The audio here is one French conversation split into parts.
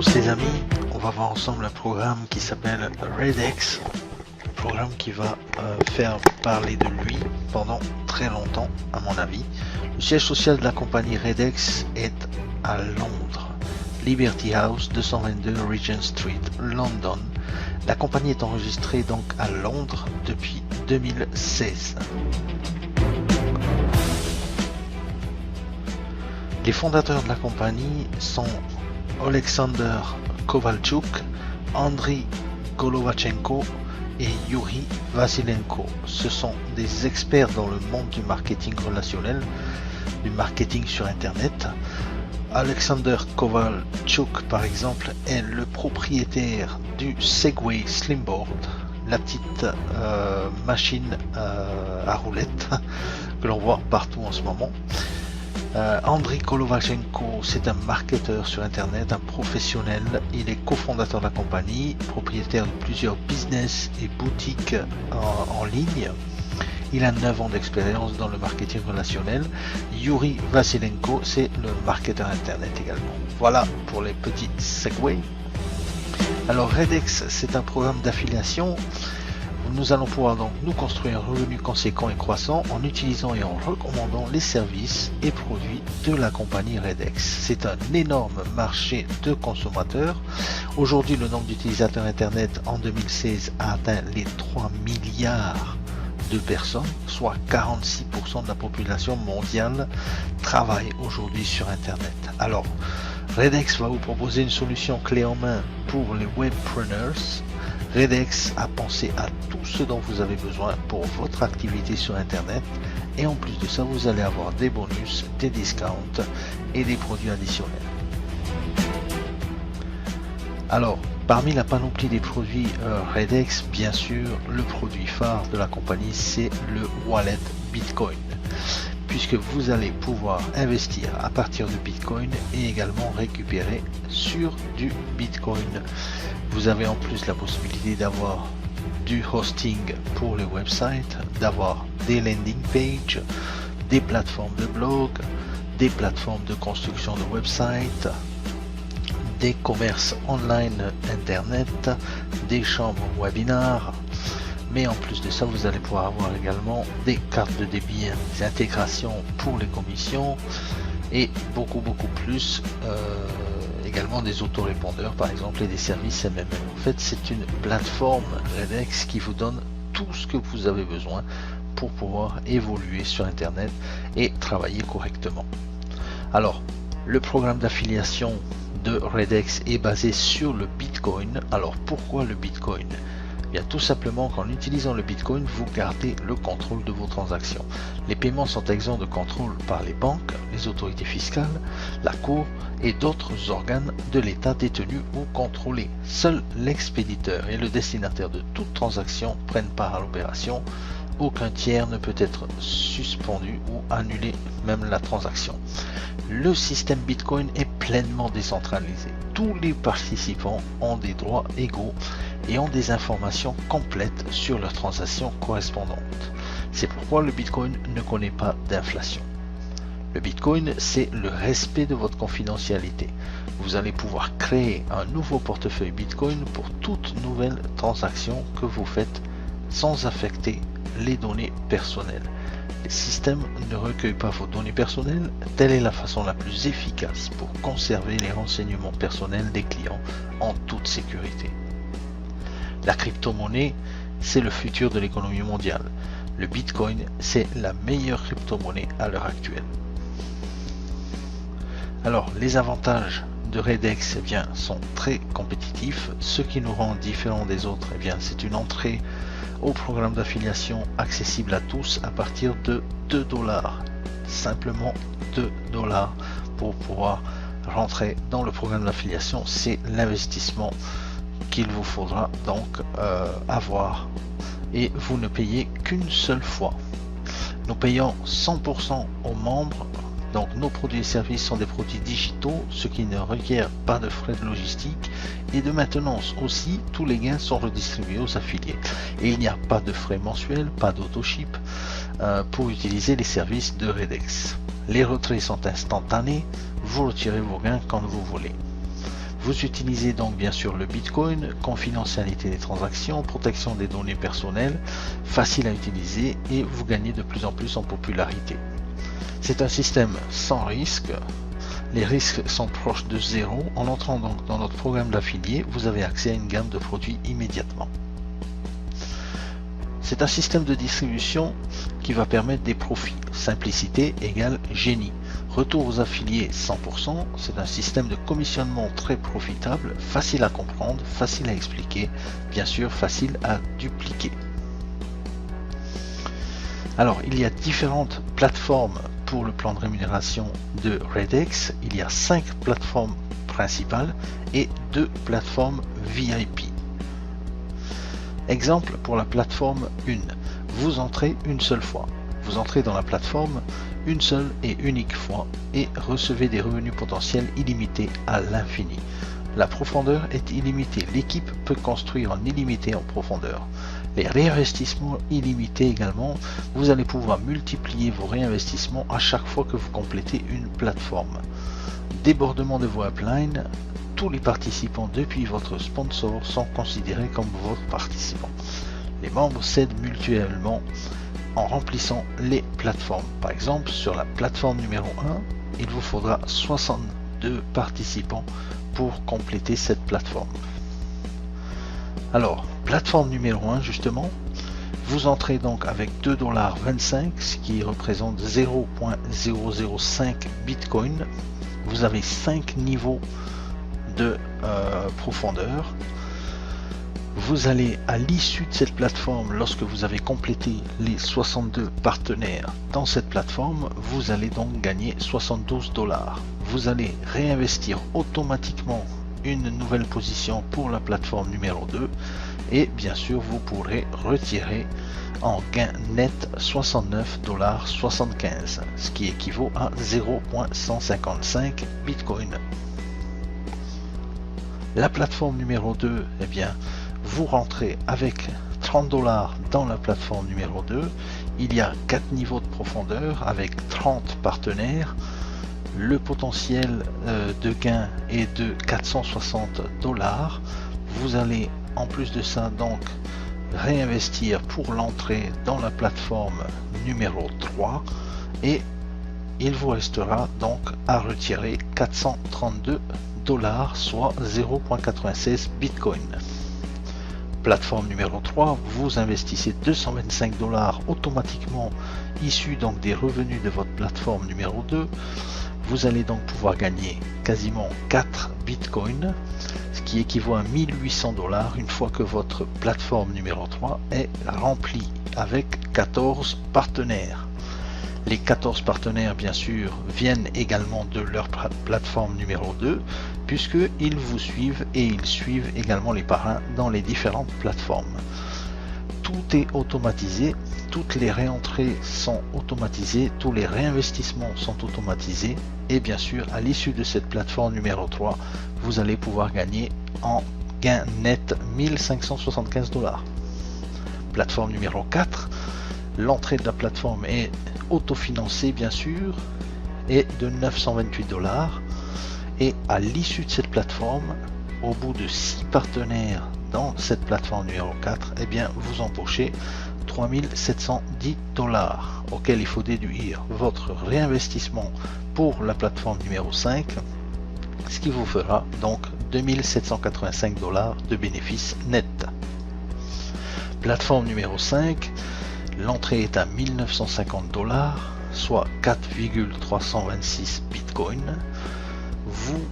tous les amis, on va voir ensemble un programme qui s'appelle Redex, un programme qui va faire parler de lui pendant très longtemps à mon avis. Le siège social de la compagnie Redex est à Londres, Liberty House 222 Regent Street, London. La compagnie est enregistrée donc à Londres depuis 2016. Les fondateurs de la compagnie sont Alexander Kovalchuk, Andriy Golovachenko et Yuri Vasilenko. Ce sont des experts dans le monde du marketing relationnel, du marketing sur Internet. Alexander Kovalchuk, par exemple, est le propriétaire du Segway Slimboard, la petite machine à roulettes que l'on voit partout en ce moment. Andriy Golovachenko, c'est un marketeur sur Internet, un professionnel. Il est cofondateur de la compagnie, propriétaire de plusieurs business et boutiques en ligne. Il a 9 ans d'expérience dans le marketing relationnel. Yuri Vasilenko, c'est le marketeur Internet également. Voilà pour les petits segways. Alors Redex, c'est un programme d'affiliation. Nous allons pouvoir donc nous construire un revenu conséquent et croissant en utilisant et en recommandant les services et produits de la compagnie Redex. C'est un énorme marché de consommateurs. Aujourd'hui, le nombre d'utilisateurs Internet en 2016 a atteint les 3 milliards de personnes, soit 46% de la population mondiale travaille aujourd'hui sur Internet. Alors, Redex va vous proposer une solution clé en main pour les webpreneurs. Redex a pensé à tout ce dont vous avez besoin pour votre activité sur Internet et en plus de ça, vous allez avoir des bonus, des discounts et des produits additionnels. Alors, parmi la panoplie des produits Redex, bien sûr, le produit phare de la compagnie, c'est le wallet Bitcoin, puisque vous allez pouvoir investir à partir de Bitcoin et également récupérer sur du Bitcoin. Vous avez en plus la possibilité d'avoir du hosting pour les websites, d'avoir des landing pages, des plateformes de blog, des plateformes de construction de websites, des commerces online internet, des chambres webinaires. Mais en plus de ça, vous allez pouvoir avoir également des cartes de débit, des intégrations pour les commissions et beaucoup plus. Également des autorépondeurs par exemple et des services MMM. En fait, c'est une plateforme Redex qui vous donne tout ce que vous avez besoin pour pouvoir évoluer sur Internet et travailler correctement. Alors, le programme d'affiliation de Redex est basé sur le Bitcoin. Alors, pourquoi le Bitcoin ? Bien, tout simplement qu'en utilisant le Bitcoin, vous gardez le contrôle de vos transactions. Les paiements sont exempts de contrôle par les banques, les autorités fiscales, la Cour et d'autres organes de l'État détenus ou contrôlés. Seul l'expéditeur et le destinataire de toute transaction prennent part à l'opération. Aucun tiers ne peut être suspendu ou annuler même la transaction. Le système Bitcoin est pleinement décentralisé. Tous les participants ont des droits égaux et ont des informations complètes sur leurs transactions correspondantes. C'est pourquoi le Bitcoin ne connaît pas d'inflation. Le Bitcoin, c'est le respect de votre confidentialité. Vous allez pouvoir créer un nouveau portefeuille Bitcoin pour toute nouvelle transaction que vous faites sans affecter les données personnelles. Les systèmes ne recueillent pas vos données personnelles. Telle est la façon la plus efficace pour conserver les renseignements personnels des clients en toute sécurité. La crypto-monnaie, c'est le futur de l'économie mondiale. Le Bitcoin, c'est la meilleure crypto-monnaie à l'heure actuelle. Alors, les avantages de Redex sont très compétitifs. Ce qui nous rend différents des autres, c'est une entrée au programme d'affiliation accessible à tous à partir de 2 $. Simplement 2 $ pour pouvoir rentrer dans le programme d'affiliation. C'est l'investissement qu'il vous faudra donc avoir et vous ne payez qu'une seule fois. Nous payons 100% aux membres, donc nos produits et services sont des produits digitaux, ce qui ne requiert pas de frais de logistique et de maintenance. Aussi, tous les gains sont redistribués aux affiliés et il n'y a pas de frais mensuels, pas d'autoship pour utiliser les services de Redex. Les retraits sont instantanés, vous retirez vos gains quand vous voulez. Vous utilisez donc bien sûr le Bitcoin, confidentialité des transactions, protection des données personnelles, facile à utiliser et vous gagnez de plus en plus en popularité. C'est un système sans risque. Les risques sont proches de zéro. En entrant donc dans notre programme d'affilié, vous avez accès à une gamme de produits immédiatement. C'est un système de distribution qui va permettre des profits. Simplicité égale génie. Retour aux affiliés 100%, c'est un système de commissionnement très profitable, facile à comprendre, facile à expliquer, bien sûr facile à dupliquer. Alors il y a différentes plateformes pour le plan de rémunération de Redex. Il y a 5 plateformes principales et 2 plateformes VIP. Exemple pour la plateforme 1, vous entrez une seule fois. Vous entrez dans la plateforme une seule et unique fois et recevez des revenus potentiels illimités à l'infini. La profondeur est illimitée. L'équipe peut construire en illimité en profondeur. Les réinvestissements illimités également. Vous allez pouvoir multiplier vos réinvestissements à chaque fois que vous complétez une plateforme. Débordement de vos uplines. Tous les participants depuis votre sponsor sont considérés comme votre participant. Les membres s'aident mutuellement en remplissant les plateformes. Par exemple, sur la plateforme numéro 1, il vous faudra 62 participants pour compléter cette plateforme. Alors, plateforme numéro 1 justement, vous entrez donc avec 2,25 $, ce qui représente 0,005 Bitcoin. Vous avez 5 niveaux de profondeur. Vous allez à l'issue de cette plateforme, lorsque vous avez complété les 62 partenaires dans cette plateforme, vous allez donc gagner 72 $. Vous allez réinvestir automatiquement une nouvelle position pour la plateforme numéro 2 et bien sûr vous pourrez retirer en gain net 69,75 $, ce qui équivaut à 0,155 Bitcoin. La plateforme numéro 2, eh bien, vous rentrez avec 30 $ dans la plateforme numéro 2. Il y a 4 niveaux de profondeur avec 30 partenaires. Le potentiel de gain est de 460 $. Vous allez en plus de ça donc réinvestir pour l'entrée dans la plateforme numéro 3 et il vous restera donc à retirer 432 $, soit 0,96 Bitcoin. Plateforme numéro 3, vous investissez 225 $ automatiquement issus donc des revenus de votre plateforme numéro 2. Vous allez donc pouvoir gagner quasiment 4 Bitcoin, ce qui équivaut à 1800 $ une fois que votre plateforme numéro 3 est remplie avec 14 partenaires. Les 14 partenaires bien sûr viennent également de leur plateforme numéro 2 puisqu'ils vous suivent et ils suivent également les parrains dans les différentes plateformes. Tout est automatisé, toutes les réentrées sont automatisées, tous les réinvestissements sont automatisés et bien sûr à l'issue de cette plateforme numéro 3 vous allez pouvoir gagner en gain net 1575 $. Plateforme numéro 4, l'entrée de la plateforme est autofinancée bien sûr et de 928 $. Et à l'issue de cette plateforme, au bout de 6 partenaires dans cette plateforme numéro 4, eh bien vous empochez 3710 $, auquel il faut déduire votre réinvestissement pour la plateforme numéro 5, ce qui vous fera donc 2785 $ de bénéfices nets. Plateforme numéro 5, l'entrée est à 1950 $, soit 4,326 Bitcoin. Vous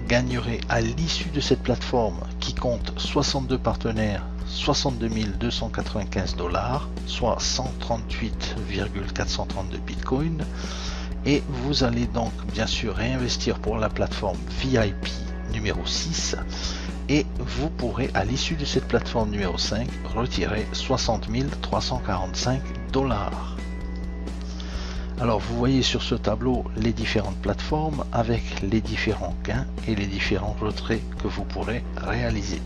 gagnerez à l'issue de cette plateforme qui compte 62 partenaires 62 295 $, soit 138,432 Bitcoin. Et vous allez donc bien sûr réinvestir pour la plateforme VIP numéro 6 et vous pourrez à l'issue de cette plateforme numéro 5 retirer 60 345 $. Alors vous voyez sur ce tableau les différentes plateformes avec les différents gains et les différents retraits que vous pourrez réaliser.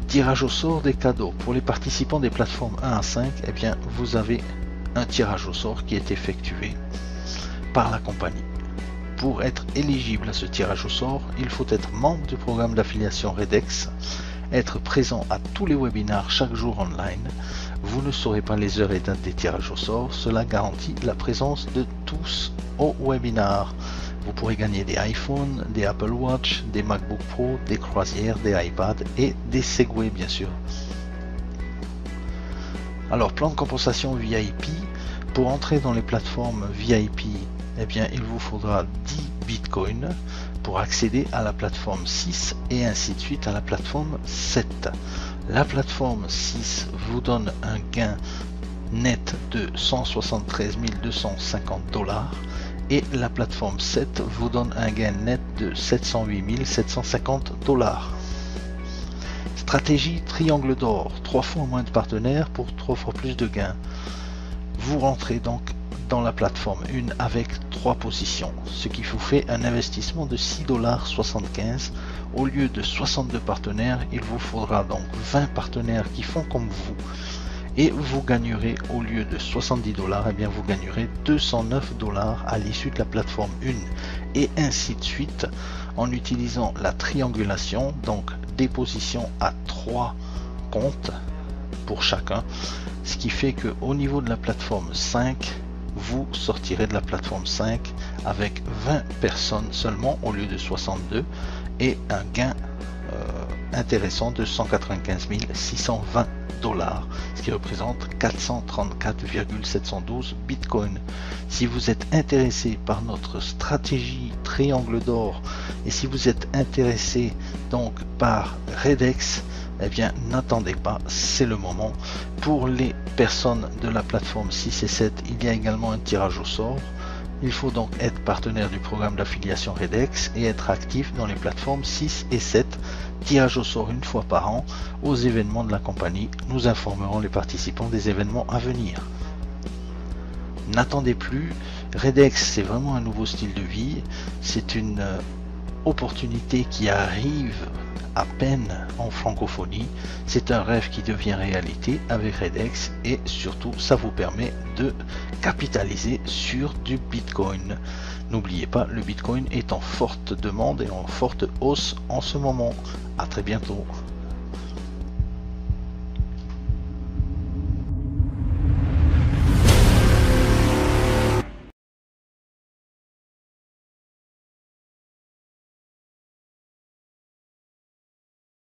Tirage au sort des cadeaux. Pour les participants des plateformes 1 à 5, eh bien, vous avez un tirage au sort qui est effectué par la compagnie Pour être éligible à ce tirage au sort, il faut être membre du programme d'affiliation Redex, être présent à tous les webinars chaque jour online. Vous ne saurez pas les heures et dates des tirages au sort, cela garantit la présence de tous au webinar. Vous pourrez gagner des iPhones, des Apple Watch, des MacBook Pro, des croisières, des iPads et des Segway bien sûr. Alors, plan de compensation VIP, pour entrer dans les plateformes VIP, eh bien, il vous faudra 10 bitcoins pour accéder à la plateforme 6 et ainsi de suite à la plateforme 7. La plateforme 6 vous donne un gain net de 173 250 $ et la plateforme 7 vous donne un gain net de 708 750 $. Stratégie triangle d'or, 3 fois moins de partenaires pour 3 fois plus de gains. Vous rentrez donc dans la plateforme 1 avec 3 positions, ce qui vous fait un investissement de 6,75 $. Au lieu de 62 partenaires, il vous faudra donc 20 partenaires qui font comme vous. Et vous gagnerez, au lieu de 70 $, eh bien vous gagnerez 209 $ à l'issue de la plateforme 1. Et ainsi de suite, en utilisant la triangulation, donc des positions à 3 comptes pour chacun. Ce qui fait que au niveau de la plateforme 5, vous sortirez de la plateforme 5 avec 20 personnes seulement au lieu de 62 et un gain intéressant de 195 620 $, ce qui représente 434,712 bitcoins. Si vous êtes intéressé par notre stratégie triangle d'or et si vous êtes intéressé donc par Redex, eh bien n'attendez pas, c'est le moment. Pour les personnes de la plateforme 6 et 7, il y a également un tirage au sort. Il faut donc être partenaire du programme d'affiliation Redex et être actif dans les plateformes 6 et 7. Tirage au sort une fois par an aux événements de la compagnie. Nous informerons les participants des événements à venir. N'attendez plus, Redex c'est vraiment un nouveau style de vie, c'est une opportunité qui arrive à peine en francophonie, c'est un rêve qui devient réalité avec Redex et surtout ça vous permet de capitaliser sur du Bitcoin. N'oubliez pas, le Bitcoin est en forte demande et en forte hausse en ce moment. À très bientôt.